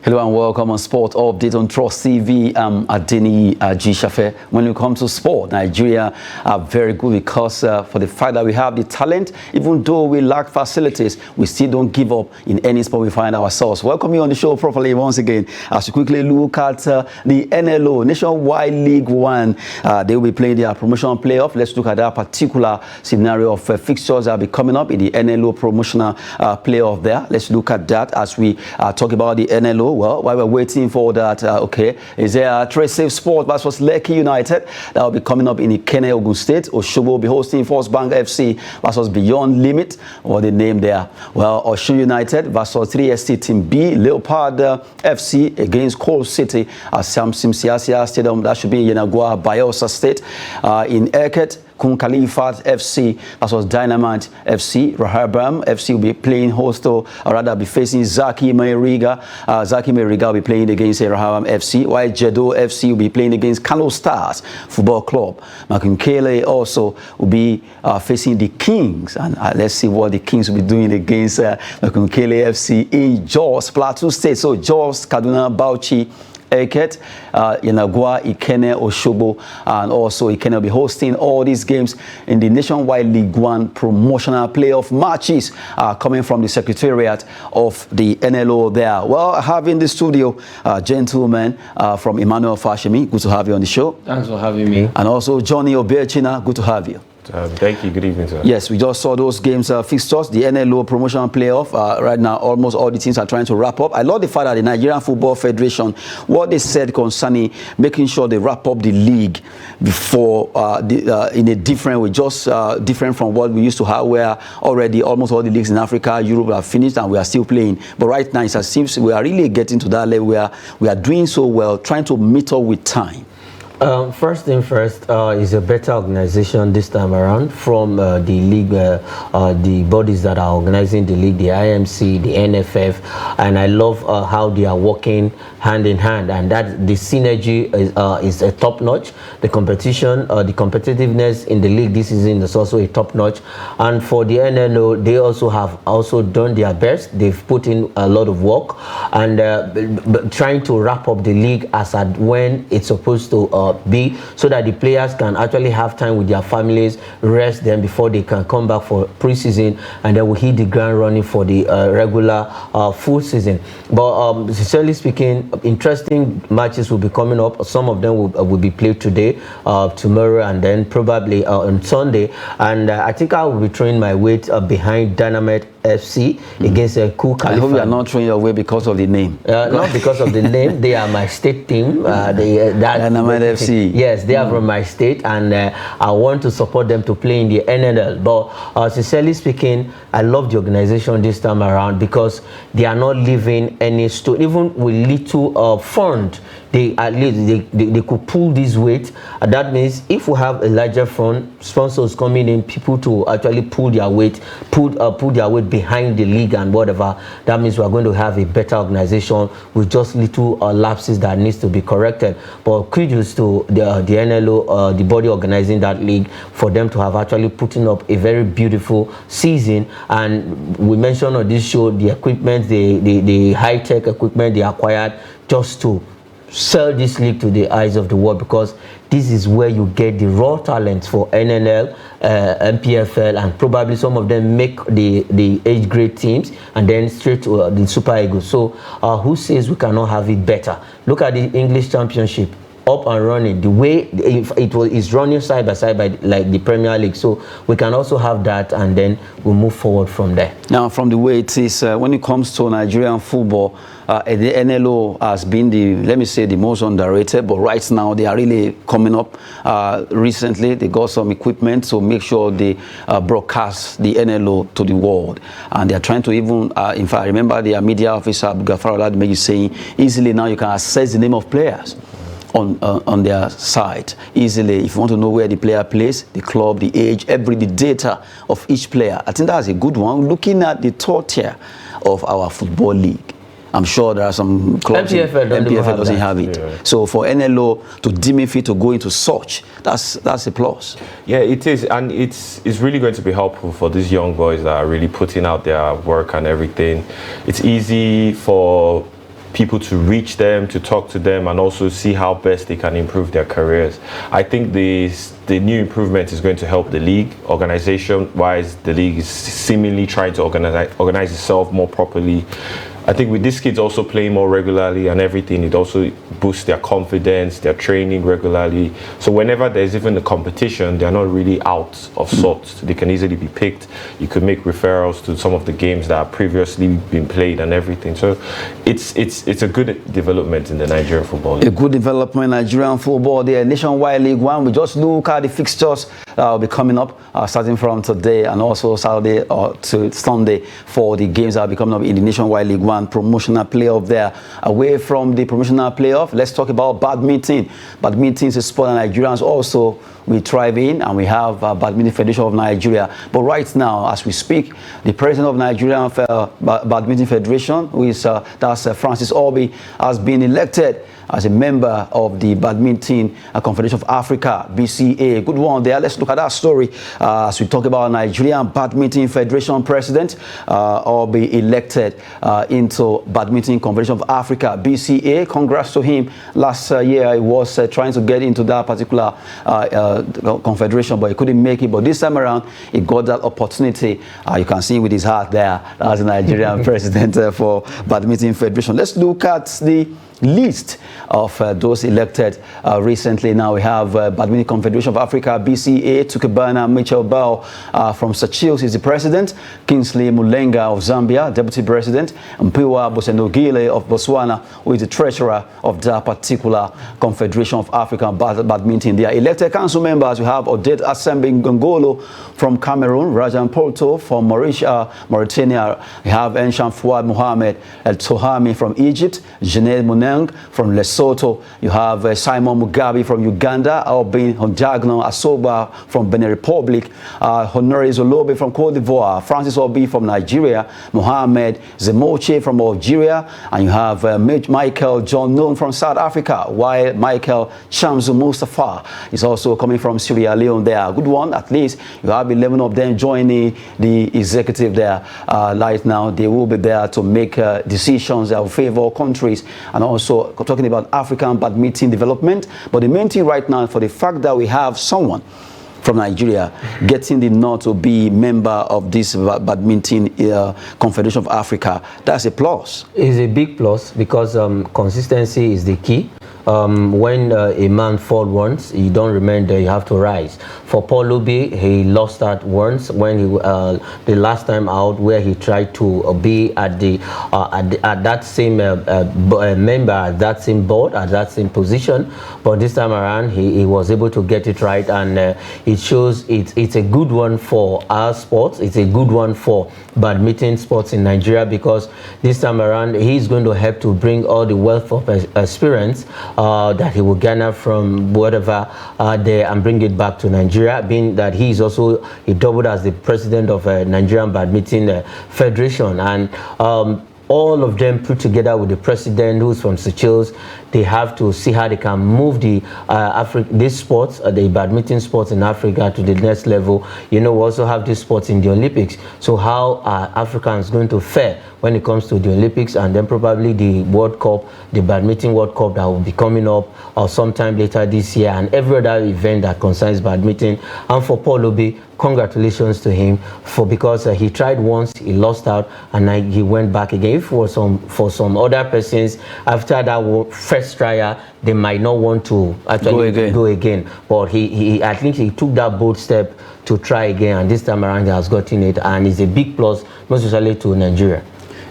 Hello and welcome on Sport Update on Trust TV. I'm Adeni G-Shafe. When we come to sport, Nigeria are very good because for the fact that we have the talent, even though we lack facilities, we still don't give up in any sport we find ourselves. Welcome you on the show properly once again as we quickly look at the NLO, Nationwide League One. They will be playing their promotional playoff. Let's look at that particular scenario of fixtures that will be coming up in the NLO promotional playoff there. Let's look at that as we talk about the NLO. Well, while we're waiting for that, is there a Trace Sport versus Lekki United that will be coming up in Ikenne, Ogun State? Oshobo will be hosting First Bank FC versus Beyond Limit, what the name there. Well, Osun United versus 3ST Team B, Leopard FC against Coal City at Samsim Siasia Stadium. That should be in Yenagua, Bayelsa State. In Eket, Kun Khalifat FC versus Dynamite FC. Rahabam FC will be playing host, or rather be facing Zaki Meriga. Zaki Meriga will be playing against Rahabam FC, while Jedo FC will be playing against Kano Stars Football Club. Makunkele also will be facing the Kings, and let's see what the Kings will be doing against Makunkele FC in Jos, Plateau State. So Jos, Kaduna, Bauchi, Eket, Yenagua, Ikenne, Oshobo, and also Ikenne will be hosting all these games in the Nationwide League One promotional playoff matches coming from the Secretariat of the NLO there. Well, I have in the studio gentlemen from Emmanuel Fashemi. Good to have you on the show. Thanks for having me. And also Johnny Obiechina. Good to have you. Thank you. Good evening, sir. Yes, we just saw those games fixtures, the NLO promotional playoff. Right now, almost all the teams are trying to wrap up. I love the fact that the Nigerian Football Federation, what they said concerning making sure they wrap up the league before in a different way, just different from what we used to have, where already almost all the leagues in Africa, Europe are finished and we are still playing. But right now, it seems we are really getting to that level where we are doing so well, trying to meet up with time. First thing first, is a better organization this time around from the league, the bodies that are organizing the league, the IMC, the NFF, and I love how they are working hand in hand, and that the synergy is a top notch. The competition, the competitiveness in the league this season is also a top notch, and for the NNO, they also have done their best. They've put in a lot of work and trying to wrap up the league as at when it's supposed to be, so that the players can actually have time with their families, rest them before they can come back for pre-season, and then we'll hit the ground running for the regular full season. But sincerely speaking, interesting matches will be coming up. Some of them will be played today, tomorrow, and then probably on Sunday. And I think I will be throwing my weight behind Dynamite FC against Cool Khalifa. I hope you are not throwing your weight because of the name. Not because of the name. They are my state team. Dynamite FC. Yes, they are from my state, and I want to support them to play in the NNL. But sincerely speaking, I love the organization this time around because they are not leaving any stone. Even with little fund, they at least they could pull this weight. That means if we have a larger fund, sponsors coming in, people to actually pull their weight, put their weight behind the league and whatever, that means we are going to have a better organization with just little lapses that needs to be corrected. But kudos to the NLO, the body organizing that league, for them to have actually putting up a very beautiful season. And we mentioned on this show the equipment, the high-tech equipment they acquired just to sell this league to the eyes of the world, because this is where you get the raw talents for NNL, MPFL, and probably some of them make the age grade teams and then straight to the Super Eagles. So who says we cannot have it better? Look at the English Championship, up and running the way it's running side by side by like the Premier League. So we can also have that, and then we'll move forward from there. Now, from the way it is, when it comes to Nigerian football, the NLO has been let me say, the most underrated, but right now they are really coming up. Recently, they got some equipment to make sure they broadcast the NLO to the world. And they are trying to even, in fact, I remember their media officer, Gafar Oladmeji, saying easily now you can access the name of players on their site easily. If you want to know where the player plays, the club, the age, the data of each player. I think that's a good one. Looking at the top tier of our football league, I'm sure there are some clubs. MPFL doesn't have it. Yeah. So for NLO to deem it fit to go into such, that's a plus. Yeah, it is, and it's really going to be helpful for these young boys that are really putting out their work and everything. It's easy for people to reach them, to talk to them, and also see how best they can improve their careers. I think the new improvement is going to help the league. Organization-wise, the league is seemingly trying to organize itself more properly. I think with these kids also playing more regularly and everything, it also boosts their confidence, their training regularly. So whenever there's even a competition, they're not really out of sorts. They can easily be picked. You could make referrals to some of the games that have previously been played and everything. So it's a good development in the Nigerian football league. A good development in Nigerian football. The Nationwide League One, we just look at the fixtures that will be coming up starting from today and also Saturday to Sunday for the games that will be coming up in the Nationwide League One. Promotional playoff there. Away from the promotional playoff, let's talk about badminton. Badminton is a sport that Nigerians also we thrive in, and we have Badminton Federation of Nigeria. But right now, as we speak, the president of Nigerian Badminton Federation, who is that's Francis Obi, has been elected as a member of the Badminton Confederation of Africa, BCA. Good one there. Let's look at that story as we talk about Nigerian Badminton Federation president or be elected into Badminton Confederation of Africa, BCA. Congrats to him. Last year he was trying to get into that particular confederation, but he couldn't make it. But this time around, he got that opportunity. You can see with his heart there as a Nigerian president for Badminton Federation. Let's look at the list of those elected recently. Now we have Badminton Confederation of Africa, BCA, Tukubana Mitchell Bell from Seychelles is the president, Kingsley Mulenga of Zambia, deputy president, and Mpiwa Bosenogile of Botswana, who is the treasurer of that particular Confederation of African Badminton. They are elected council members. We have Odette Asembe Ngongolo from Cameroon, Rajan Porto from Mauritania. We have Enshan Fouad Mohamed El Tohami from Egypt, Jeanette Muneng from Lesotho. You have Simon Mugabe from Uganda, Albin Honjagno Asoba from Benin Republic, Honore Zolobe from Cote d'Ivoire, Francis Obi from Nigeria, Mohamed Zemoche from Algeria, and you have Michael John Noon from South Africa, while Michael Shamsu Mustafa is also coming from Sierra Leone there. Good one, at least you have 11 of them joining the executive there. Right now, they will be there to make decisions that will favor countries and also talking about African badminton development. But the main thing right now, for the fact that we have someone from Nigeria getting the nod to be member of this Badminton Confederation of Africa, that's a plus. It's a big plus because consistency is the key. When a man falls once, you don't remember, you have to rise. For Paul Obi, he lost that once when he the last time out, where he tried to be at that same member, at that same board, at that same position. But this time around, he was able to get it right, and it shows it's a good one for our sports. It's a good one for badminton sports in Nigeria, because this time around, he's going to help to bring all the wealth of experience that he will garner from whatever there and bring it back to Nigeria, being that he doubled as the president of Nigerian Badminton Federation. And all of them put together with the president, who's from Seychelles, they have to see how they can move the these sports, the badminton sports in Africa, to the next level. You know, we also have these sports in the Olympics. So how are Africans going to fare when it comes to the Olympics, and then probably the World Cup, the Badminton World Cup that will be coming up or sometime later this year, and every other event that concerns badminton. And for Paul Obi, congratulations to him because he tried once, he lost out, and he went back again. If for some other persons, after that first trial, they might not want to actually go again. But I think he took that bold step to try again, and this time around he has gotten it, and it's a big plus, most especially to Nigeria.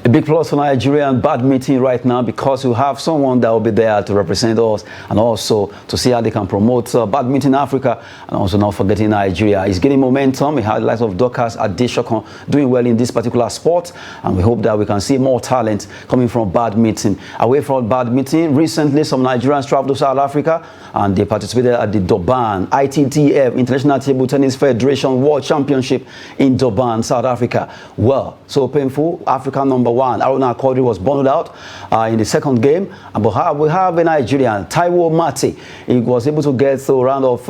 A big plus for Nigerian badminton right now, because we have someone that will be there to represent us and also to see how they can promote badminton in Africa, and also not forgetting Nigeria. It's getting momentum. We have the likes of Dorcas Adeshokon doing well in this particular sport, and we hope that we can see more talent coming from badminton. Away from badminton, recently some Nigerians traveled to South Africa and they participated at the Durban ITTF, International Table Tennis Federation World Championship in Durban, South Africa. Well, so painful. Africa #1 1. Haruna Quadri was bundled out in the second game. But we have a Nigerian, Taiwo Mati. He was able to get to round of,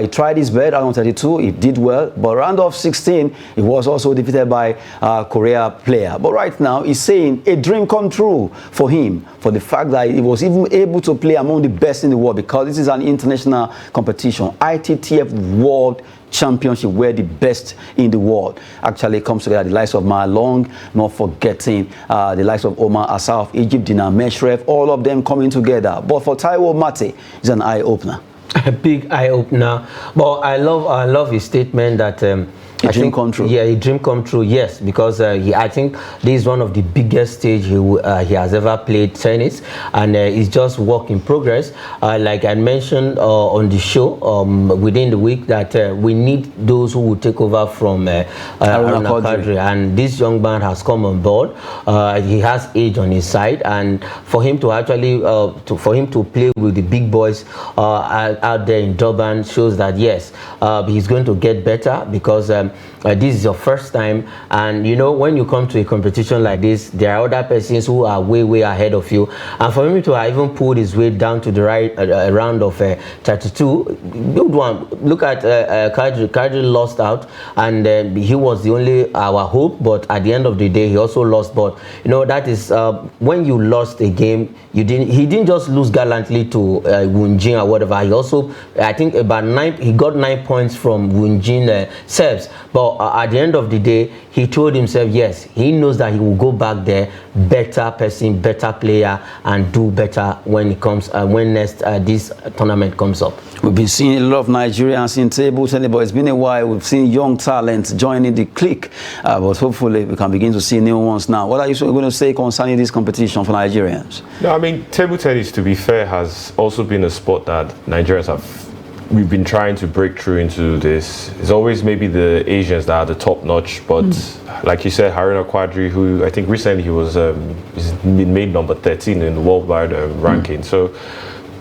he tried his best, round of 32, he did well. But round of 16, he was also defeated by a Korea player. But right now, he's saying a dream come true for him, for the fact that he was even able to play among the best in the world, because this is an international competition, ITTF World Championship, where the best in the world actually comes together. The likes of Milan, not forgetting the likes of Omar Asa of Egypt, Dinar Meshref, all of them coming together. But for Taiwo Mate, it's an eye-opener. A big eye-opener. But I love his statement that a dream come true. Yeah, a dream come true, yes, because I think this is one of the biggest stage he has ever played tennis, and it's just work in progress. Like I mentioned on the show within the week, that we need those who will take over from Haruna Quadri, and this young man has come on board. He has age on his side, and for him to actually for him to play with the big boys out there in Durban shows that yes, he's going to get better, because this is your first time, and you know, when you come to a competition like this, there are other persons who are way ahead of you, and for him to even pull his way down to the right round of 32, good one. Look at Quadri lost out, and he was the only our hope, but at the end of the day he also lost. But you know, that is when you lost a game, he didn't just lose gallantly to Wunjin or whatever. He also, I think, he got 9 points from Wunjin serves. But at the end of the day, he told himself, yes, he knows that he will go back there, better person, better player, and do better when it comes when next this tournament comes up. We've been seeing a lot of Nigerians in table tennis, but it's been a while. We've seen young talents joining the clique, but hopefully we can begin to see new ones now. What are you going to say concerning this competition for Nigerians? No, I mean, table tennis, to be fair, has also been a sport that Nigerians we've been trying to break through into this. It's always maybe the Asians that are the top notch, but like you said, Haruna Quadri, who I think recently he was he's been made number 13 in the worldwide ranking. So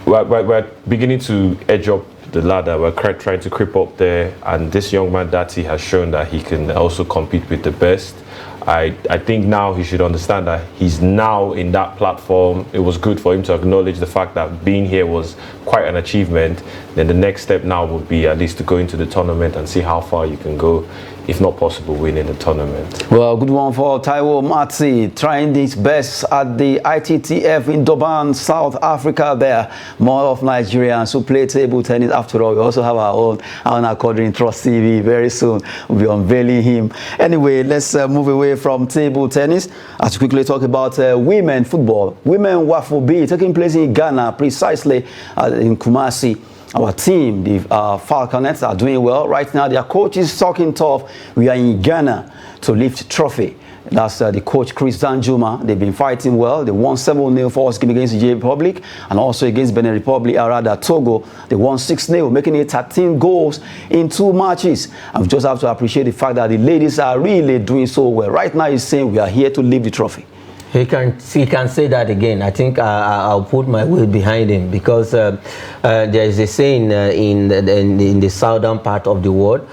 we're beginning to edge up the ladder. We're trying to creep up there, and this young man Dati has shown that he can also compete with the best. I think now he should understand that he's now in that platform. It was good for him to acknowledge the fact that being here was quite an achievement. Then the next step now would be at least to go into the tournament and see how far you can go, if not possible, winning the tournament. Well, good one for Taiwo Mati, trying his best at the ITTF in Durban, South Africa there. More of Nigerians who play table tennis. After all, we also have our own Haruna Quadri in Trust TV. Very soon we'll be unveiling him. Anyway, let's move away from table tennis as we quickly talk about women football. Women Waffle B taking place in Ghana, precisely in Kumasi. Our team, the Falconets, are doing well right now. Their coach is talking tough. We are in Ghana to lift trophy. That's the coach, Chris Danjuma. They've been fighting well. They won 7-0 first game against the Republic, and also against Benin Republic, rather Togo. They won 6-0, making it 13 goals in 2 matches. And we just have to appreciate the fact that the ladies are really doing so well. Right now, he's saying we are here to lift the trophy. He can say that again. I think I'll put my weight behind him, because there is a saying in the southern part of the world,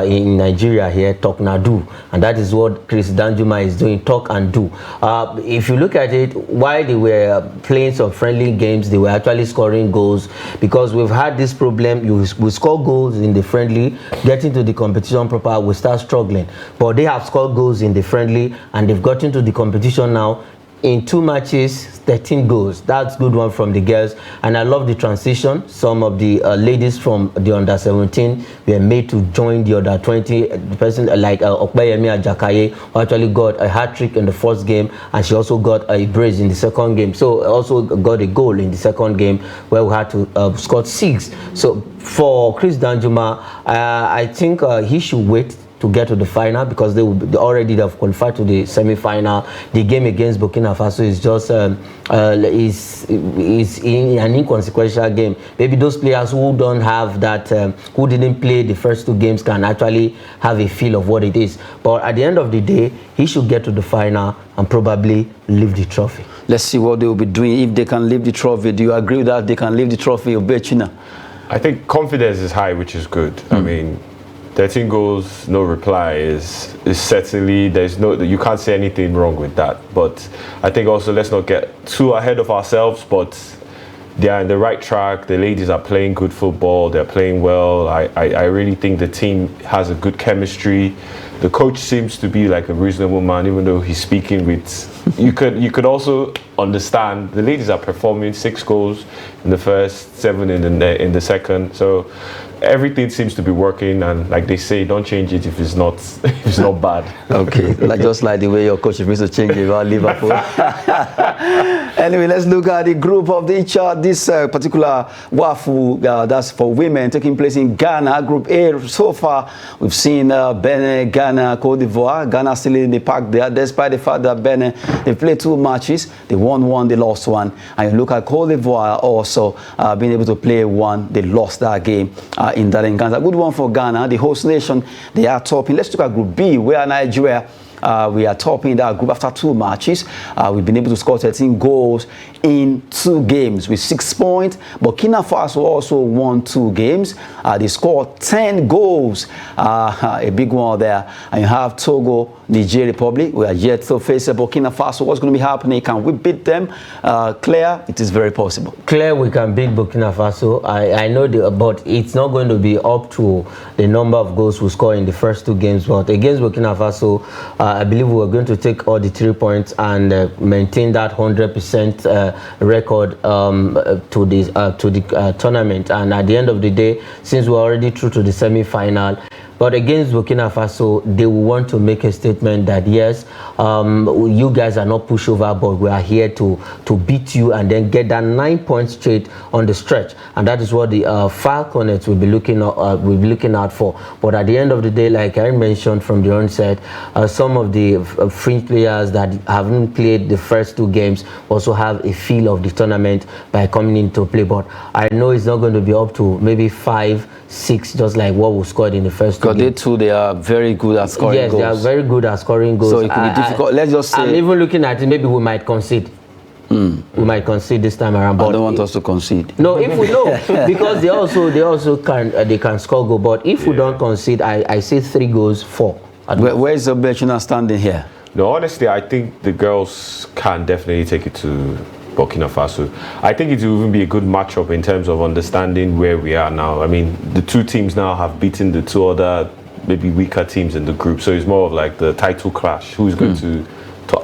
in Nigeria here, talk na do, and that is what Chris Danjuma is doing, talk and do. If you look at it, while they were playing some friendly games, they were actually scoring goals, because we've had this problem. We score goals in the friendly, getting to the competition proper, we start struggling. But they have scored goals in the friendly, and they've gotten to the competition now. In 2 matches, 13 goals. That's good one from the girls, and I love the transition. Some of the ladies from the under 17 were made to join the under 20. The person like Okpeyemi Ajakaye, who actually got a hat-trick in the first game, and she also got a brace in the second game. So also got a goal in the second game where we had to score 6. So for Chris Danjuma, I think he should wait to get to the final, because they already have qualified to the semi-final. The game against Burkina Faso is just is an inconsequential game. Maybe those players who don't have that, who didn't play the first 2 games, can actually have a feel of what it is. But at the end of the day, he should get to the final and probably lift the trophy. Let's see what they will be doing if they can lift the trophy. Do you agree with that? They can lift the trophy of Bechina? I think confidence is high, which is good. I mean, 13 goals, no reply is certainly, you can't say anything wrong with that. But I think also let's not get too ahead of ourselves, but they are in the right track. The ladies are playing good football. They're playing well. I really think the team has a good chemistry. The coach seems to be like a reasonable man, even though he's speaking with. You could also understand the ladies are performing 6 goals in the first, 7 in the second. So everything seems to be working, and like they say, don't change it if it's not bad. Okay, just like the way your coach is to change it about Liverpool. Anyway, let's look at the group of this particular WAFU, that's for women, taking place in Ghana. Group A, so far, we've seen Benin, Ghana, Cote d'Ivoire. Ghana still in the pack there, despite the fact that Benin, they played 2 matches. They won 1, they lost 1. And you look at Cote d'Ivoire also being able to play 1, they lost that game in that encounter. A good one for Ghana, the host nation. They are topping. Let's look at Group B, where Nigeria, we are topping that group after 2 matches. We've been able to score 13 goals in 2 games with 6 points. Burkina Faso also won 2 games. They scored 10 goals, a big one there. And you have Togo, Niger Republic. We are yet to face Burkina Faso. What's going to be happening? Can we beat them? Claire, it is very possible. Claire, we can beat Burkina Faso. I know, but it's not going to be up to the number of goals we score in the first 2 games. But against Burkina Faso, I believe we are going to take all the 3 points and maintain that 100% record to the tournament. And at the end of the day, since we're already through to the semi-final, but against Burkina Faso, they will want to make a statement that yes, you guys are not pushover, but we are here to beat you and then get that 9 points straight on the stretch. And that is what the Falconets will be looking out for. But at the end of the day, like I mentioned from the onset, some of the fringe players that haven't played the first 2 games also have a feel of the tournament by coming into play. But I know it's not going to be up to maybe 5, 6, just like what we scored in the first 2 games. They are very good at scoring goals. Yes, they are very good at scoring goals. So it could be difficult. Let's just say, I'm even looking at it, maybe we might concede. We might concede this time around. But I don't want us to concede. No, if we know, because they also can score goal. But if we don't concede, I say 3 goals, 4. Where is the Belgian standing here? No, honestly, I think the girls can definitely take it to Burkina Faso. I think it will even be a good matchup in terms of understanding where we are now. I mean, the 2 teams now have beaten the 2 other maybe weaker teams in the group, so it's more of like the title clash. Who's going to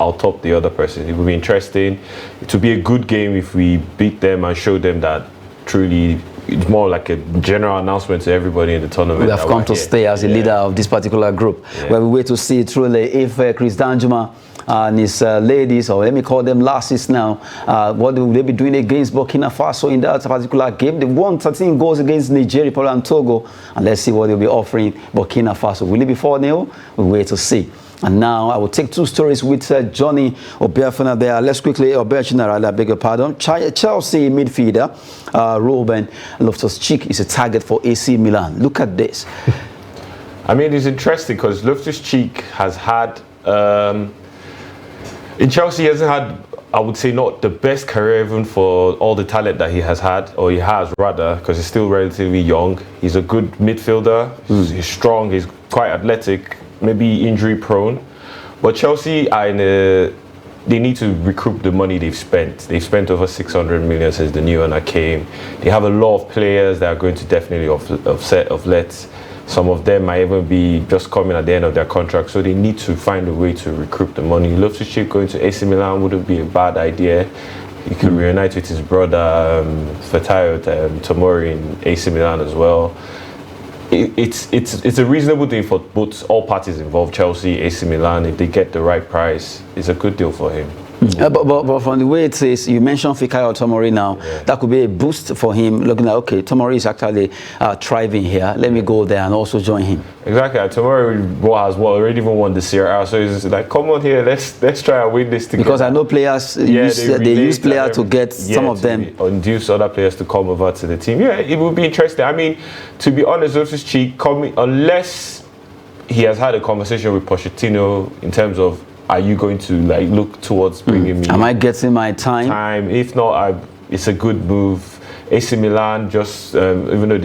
out-top the other person? It will be interesting. It will be a good game if we beat them and show them that truly it's more like a general announcement to everybody in the tournament. We have come to stay as a leader of this particular group. Where we wait to see truly if Chris Danjuma and his ladies, or let me call them lasses now, what will they be doing against Burkina Faso in that particular game? They won 13 goals against Nigeria, Poland, and Togo, and let's see what they'll be offering Burkina Faso. Will it be 4-0? We'll wait to see. And now I will take 2 stories with Johnny Obiafuna there. Let's quickly, Obiafuna, I beg your pardon. Chelsea midfielder, Ruben Loftus-cheek is a target for AC Milan. Look at this. I mean, it's interesting because Loftus-cheek has had, in Chelsea, he hasn't had, I would say, not the best career even for all the talent that he has had, or he has rather, because he's still relatively young. He's a good midfielder. He's strong. He's quite athletic. Maybe injury prone, but Chelsea are they need to recoup the money they've spent. They've spent over 600 million since the new owner came. They have a lot of players that are going to definitely let. Some of them might even be just coming at the end of their contract, so they need to find a way to recoup the money. Loftus-cheek going to AC Milan wouldn't be a bad idea. He could reunite with his brother Fatayo Tomori in AC Milan as well. It's a reasonable thing for all parties involved, Chelsea, AC Milan. If they get the right price, it's a good deal for him. But from the way it is, you mentioned Fikayo Tomori now, that could be a boost for him, looking at, okay, Tomori is actually thriving here. Let me go there and also join him. Exactly. Tomori has already even won the Serie A, so it's like, come on here, let's try and win this together. Because I know players, they use players to get some of them. Induce other players to come over to the team. Yeah, it would be interesting. I mean, to be honest, Loftus-cheek, unless he has had a conversation with Pochettino in terms of, are you going to like look towards bringing me? Am I getting my time? If not, it's a good move. AC Milan, just even though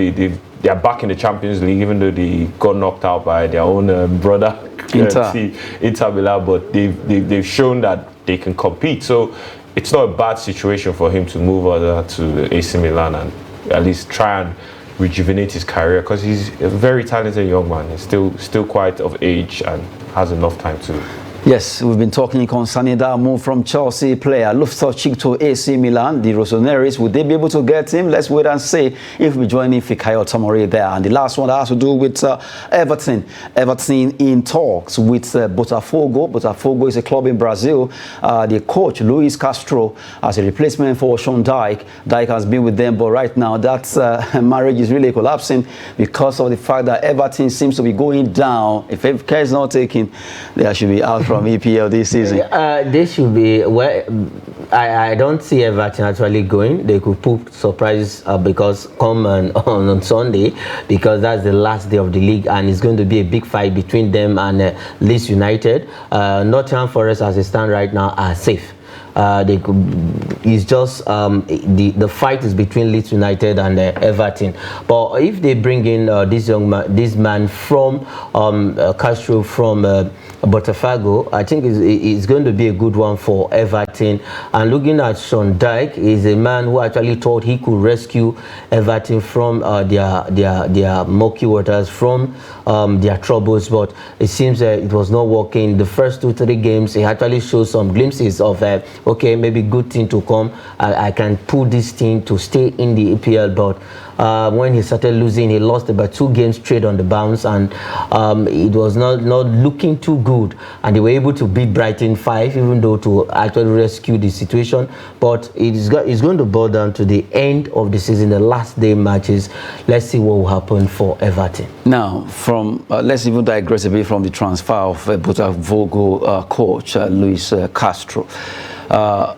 they are back in the Champions League, even though they got knocked out by their own brother Inter Milan. But they've shown that they can compete. So it's not a bad situation for him to move over to AC Milan and at least try and rejuvenate his career, because he's a very talented young man. He's still quite of age and has enough time to. Yes, we've been talking concerning that move from Chelsea player Loftus-cheek to AC Milan. The Rossoneri's, would they be able to get him? Let's wait and see if we're joining Fikayo Tomori there. And the last one that has to do with Everton. Everton in talks with Botafogo. Botafogo is a club in Brazil. The coach, Luis Castro, as a replacement for Sean Dyche. Dyche has been with them, but right now that marriage is really collapsing because of the fact that Everton seems to be going down. If care is not taken, they should be out from EPL this season. They should be. Well, I don't see Everton actually going. They could put surprises because come on Sunday, because that's the last day of the league, and it's going to be a big fight between them and Leeds United. Nottingham Forest, as they stand right now, are safe. They could. It's just the fight is between Leeds United and Everton. But if they bring in this man from Castro from Botafogo, I think it's going to be a good one for Everton. And looking at Sean Dyche, is a man who actually thought he could rescue Everton from their murky waters, from their troubles, but it seems it was not working. The first 2-3 games, he actually showed some glimpses of okay, maybe good thing to come. I can pull this thing to stay in the EPL, but when he started losing, he lost about 2 games straight on the bounce, and it was not looking too good. And they were able to beat Brighton 5, even though to actually rescue the situation. But it's going to boil down to the end of the season, the last day matches. Let's see what will happen for Everton. Now, from let's even digress a bit from the transfer of Botafogo coach Luis Castro.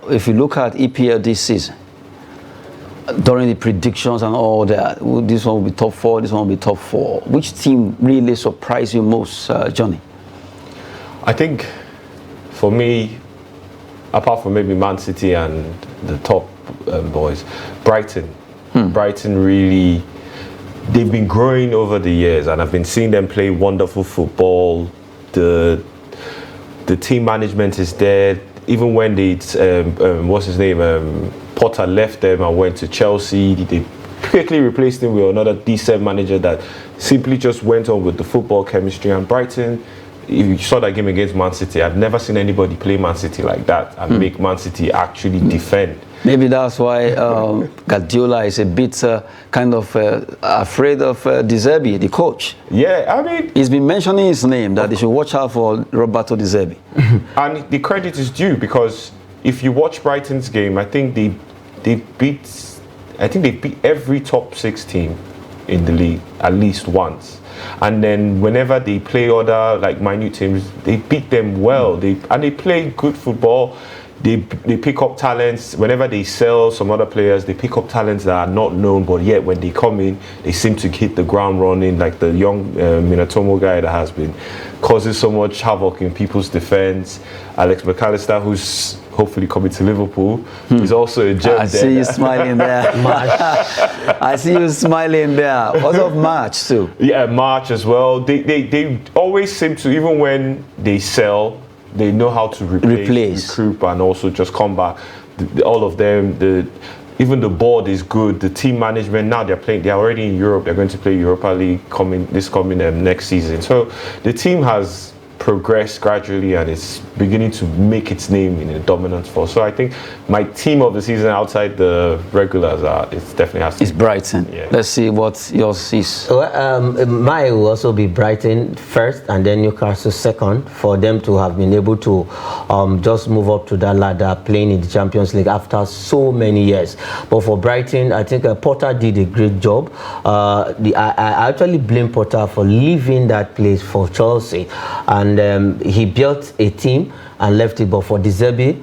If you look at EPL this season, during the predictions and all that, this one will be top 4, this one will be top 4. Which team really surprised you most, Johnny? I think, for me, apart from maybe Man City and the top boys, Brighton. Brighton really, they've been growing over the years, and I've been seeing them play wonderful football. The team management is there. Even when they, what's his name, Potter left them and went to Chelsea, they quickly replaced him with another decent manager that simply just went on with the football chemistry. And Brighton, if you saw that game against Man City, I've never seen anybody play Man City like that and make Man City actually defend. Maybe that's why Guardiola is a bit kind of afraid of De Zerbi, the coach. Yeah, I mean, he's been mentioning his name, that they should watch out for Roberto De Zerbi. And the credit is due, because if you watch Brighton's game, I think they beat every top 6 team in the league at least once. And then whenever they play other like minute teams, they beat them well. They play good football. They pick up talents. Whenever they sell some other players, they pick up talents that are not known, but yet when they come in, they seem to hit the ground running, like the young Minatomo guy that has been causing so much havoc in people's defense. Alex McAllister, who's hopefully coming to Liverpool, is also a gem. I see you smiling there. I see you smiling there. What of March too? Yeah, March as well. They always seem to, even when they sell, they know how to replace, recruit, and also just come back. All of them, even the board is good. The team management, now they're already in Europe. They're going to play Europa League coming next season. So the team has progressed gradually and it's beginning to make its name in a dominant force. So I think my team of the season outside the regulars it's definitely has to be Brighton. Yeah. Let's see what yours is. Well, mine will also be Brighton first and then Newcastle second, for them to have been able to just move up to that ladder, playing in the Champions League after so many years. But for Brighton, I think Potter did a great job. I actually blame Potter for leaving that place for Chelsea, and he built a team and left it. But for De Zerbi,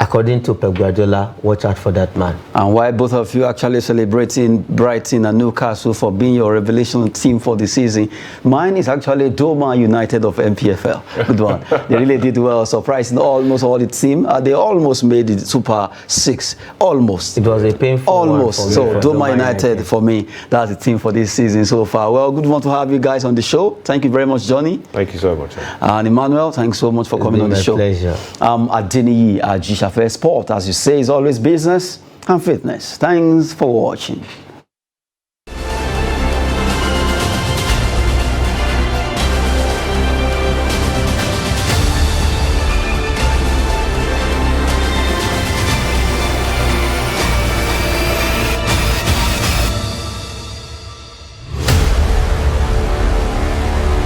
according to Pep Guardiola, watch out for that man. And why both of you actually celebrating Brighton and Newcastle for being your revelation team for the season? Mine is actually Doma United of MPFL. Good one. They really did well, surprising almost all the team. They almost made it Super 6. Almost. It was a painful almost. one for So me, Doma United for me, that's the team for this season so far. Well, good one to have you guys on the show. Thank you very much, Johnny. Thank you so much. And Emmanuel, thanks so much for coming on the show. Pleasure. Adeniyi Ajishafe. Sport, as you say, is always business and fitness. Thanks for watching.